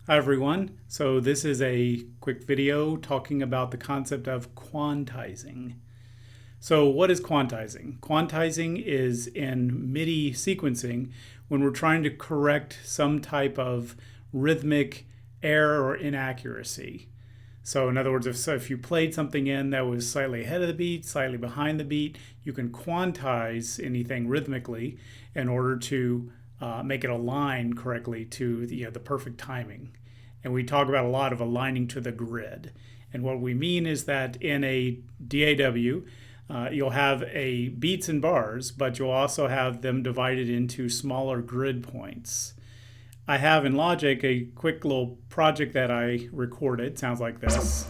Hi everyone. So this is a quick video talking about the concept of quantizing. So what is quantizing? Quantizing is in MIDI sequencing when we're trying to correct some type of rhythmic error or inaccuracy. So in other words, if you played something in that was slightly ahead of the beat, slightly behind the beat, you can quantize anything rhythmically in order to make it align correctly to the perfect timing. And we talk about a lot of aligning to the grid. And what we mean is that in a DAW, you'll have a beats and bars, but you'll also have them divided into smaller grid points. I have in Logic a quick little project that I recorded. Sounds like this.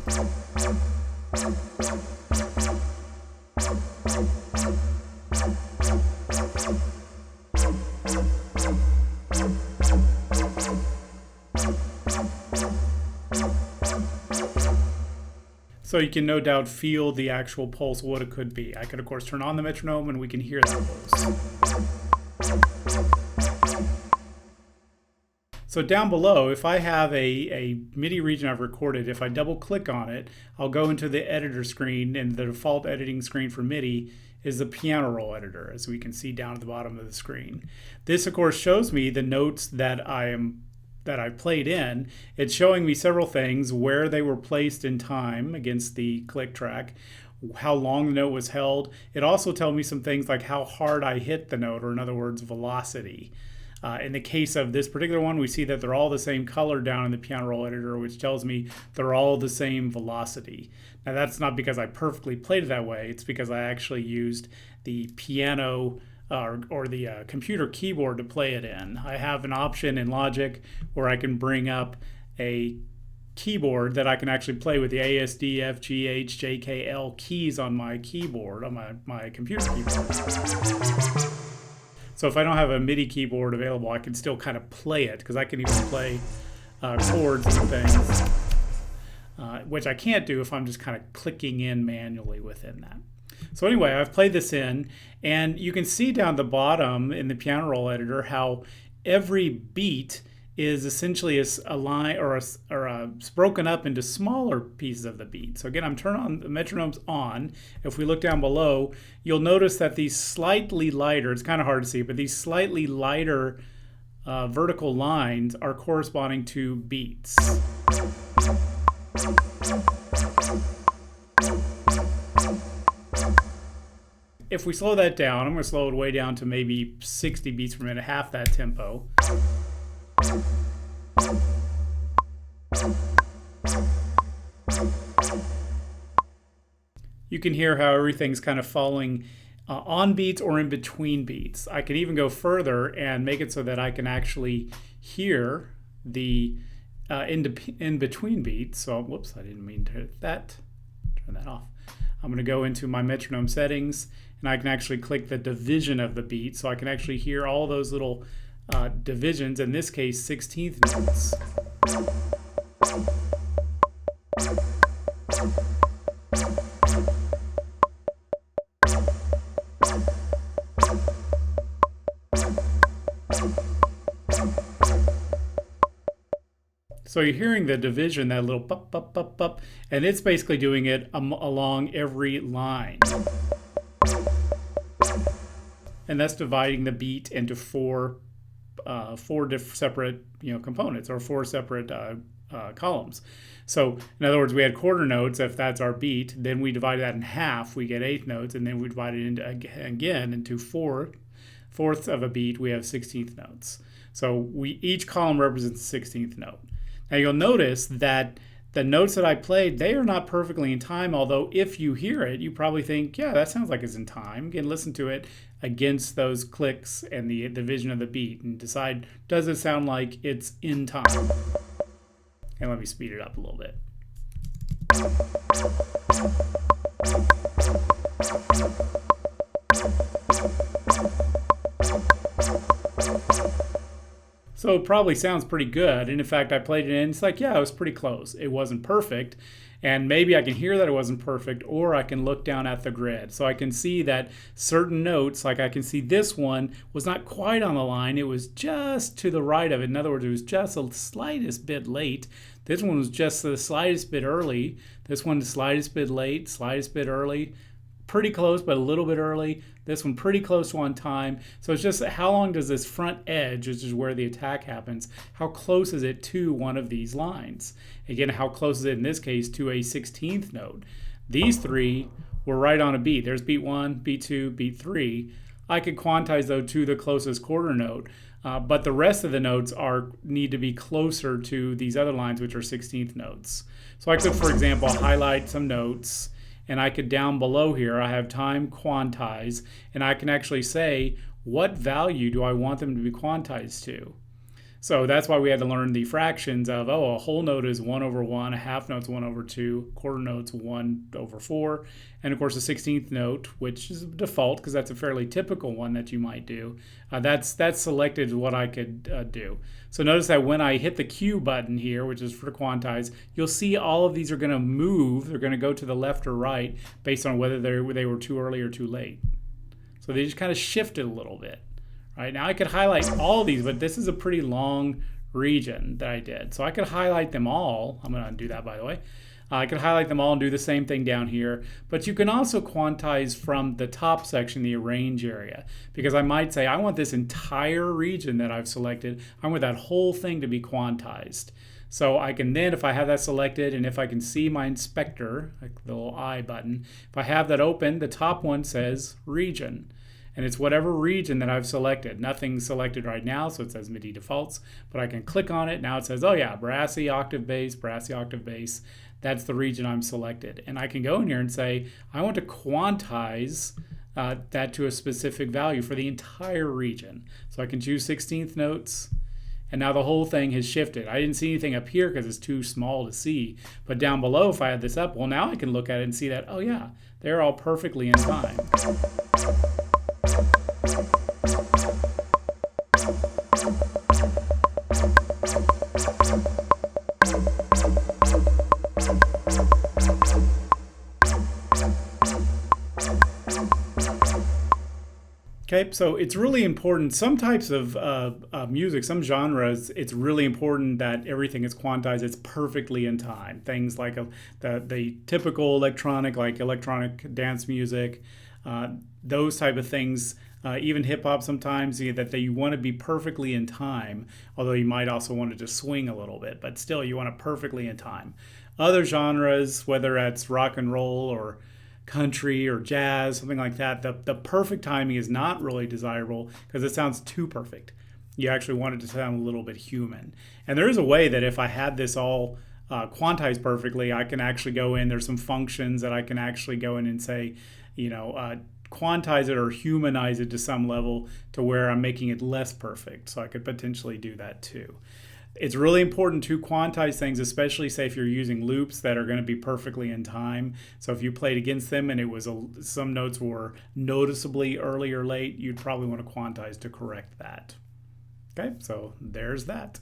So you can no doubt feel the actual pulse, what it could be. I could, of course, turn on the metronome and we can hear that pulse. So down below, if I have a MIDI region I've recorded, if I double click on it, I'll go into the editor screen, and the default editing screen for MIDI is the piano roll editor, as we can see down at the bottom of the screen. This, of course, shows me the notes that I played in. It's showing me several things: where they were placed in time against the click track, how long the note was held. It also tells me some things like how hard I hit the note, or in other words, velocity. In the case of this particular one, we see that they're all the same color down in the piano roll editor, which tells me they're all the same velocity. Now that's not because I perfectly played it that way. It's because I actually used the piano or the computer keyboard to play it in. I have an option in Logic where I can bring up a keyboard that I can actually play with the A, S, D, F, G, H, J, K, L keys on my keyboard, on my computer keyboard. So if I don't have a MIDI keyboard available, I can still kind of play it, because I can even play chords and things, which I can't do if I'm just kind of clicking in manually within that. So anyway, I've played this in, and you can see down the bottom in the piano roll editor how every beat is essentially a line or broken up into smaller pieces of the beat. So again, I'm turning on the metronomes on. If we look down below, you'll notice that these slightly lighter, it's kind of hard to see, but these slightly lighter vertical lines are corresponding to beats. If we slow that down, I'm going to slow it way down to maybe 60 beats per minute, half that tempo. You can hear how everything's kind of falling on beats or in between beats. I can even go further and make it so that I can actually hear the in between beats. So, whoops, I didn't mean to hit that. Turn that off. I'm going to go into my metronome settings, and I can actually click the division of the beat, so I can actually hear all those little divisions, in this case 16th notes. So you're hearing the division, that little bup, bup, bup, bup, and it's basically doing it along every line. And that's dividing the beat into four separate components, or four separate columns. So in other words, we had quarter notes. If that's our beat, then we divide that in half, we get eighth notes, and then we divide it into again into fourths of a beat, we have 16th notes. So each column represents the 16th note. Now you'll notice that the notes that I played, they are not perfectly in time, although if you hear it, you probably think, yeah, that sounds like it's in time. You can listen to it against those clicks and the division of the beat and decide, does it sound like it's in time? And let me speed it up a little bit. So it probably sounds pretty good, and in fact I played it in, it's like, yeah, it was pretty close. It wasn't perfect, And maybe I can hear that it wasn't perfect, or I can look down at the grid. So I can see that certain notes, like I can see this one was not quite on the line. It was just to the right of it. In other words, it was just the slightest bit late. This one was just the slightest bit early. This one, the slightest bit late, slightest bit early. Pretty close, but a little bit early. This one pretty close to on time. So it's just how long does this front edge, which is where the attack happens, how close is it to one of these lines? Again, how close is it in this case to a 16th note? These three were right on a beat. There's beat 1, beat 2, beat 3. I could quantize those to the closest quarter note, but the rest of the notes need to be closer to these other lines, which are 16th notes. So I could, for example, highlight some notes, and I could down below here, I have time quantize, and I can actually say what value do I want them to be quantized to. So that's why we had to learn the fractions of, a whole note is 1 over 1, a half note's 1 over 2, quarter note's 1 over 4, and of course the 16th note, which is default because that's a fairly typical one that you might do, that's selected what I could do. So notice that when I hit the Q button here, which is for quantize, you'll see all of these are going to move. They're going to go to the left or right based on whether they were too early or too late. So they just kind of shifted a little bit. Right, now I could highlight all of these, but this is a pretty long region that I did. So I could highlight them all. I'm going to undo that, by the way. I could highlight them all and do the same thing down here. But you can also quantize from the top section, the arrange area, because I might say I want this entire region that I've selected, I want that whole thing to be quantized. So I can then, if I have that selected and if I can see my inspector, like the little I button, if I have that open, the top one says region. And it's whatever region that I've selected. Nothing's selected right now, so it says MIDI defaults, but I can click on it. Now it says, oh yeah, brassy octave bass, brassy octave bass. That's the region I'm selected. And I can go in here and say, I want to quantize that to a specific value for the entire region. So I can choose 16th notes, and now the whole thing has shifted. I didn't see anything up here because it's too small to see, but down below, if I had this up, well, now I can look at it and see that, oh yeah, they're all perfectly in time. Okay, so it's really important. Some types of music, some genres, it's really important that everything is quantized. It's perfectly in time. Things like the typical electronic, like electronic dance music, those type of things, even hip hop sometimes, that you want to be perfectly in time, although you might also want to just swing a little bit, but still you want it perfectly in time. Other genres, whether that's rock and roll or country or jazz, something like that, the perfect timing is not really desirable because it sounds too perfect. You actually want it to sound a little bit human. And there is a way that if I had this all quantized perfectly, I can actually go in, there's some functions that I can actually go in and say, quantize it or humanize it to some level to where I'm making it less perfect. So I could potentially do that too. It's really important to quantize things, especially say if you're using loops that are going to be perfectly in time. So if you played against them and it was some notes were noticeably early or late, you'd probably want to quantize to correct that. Okay, so there's that.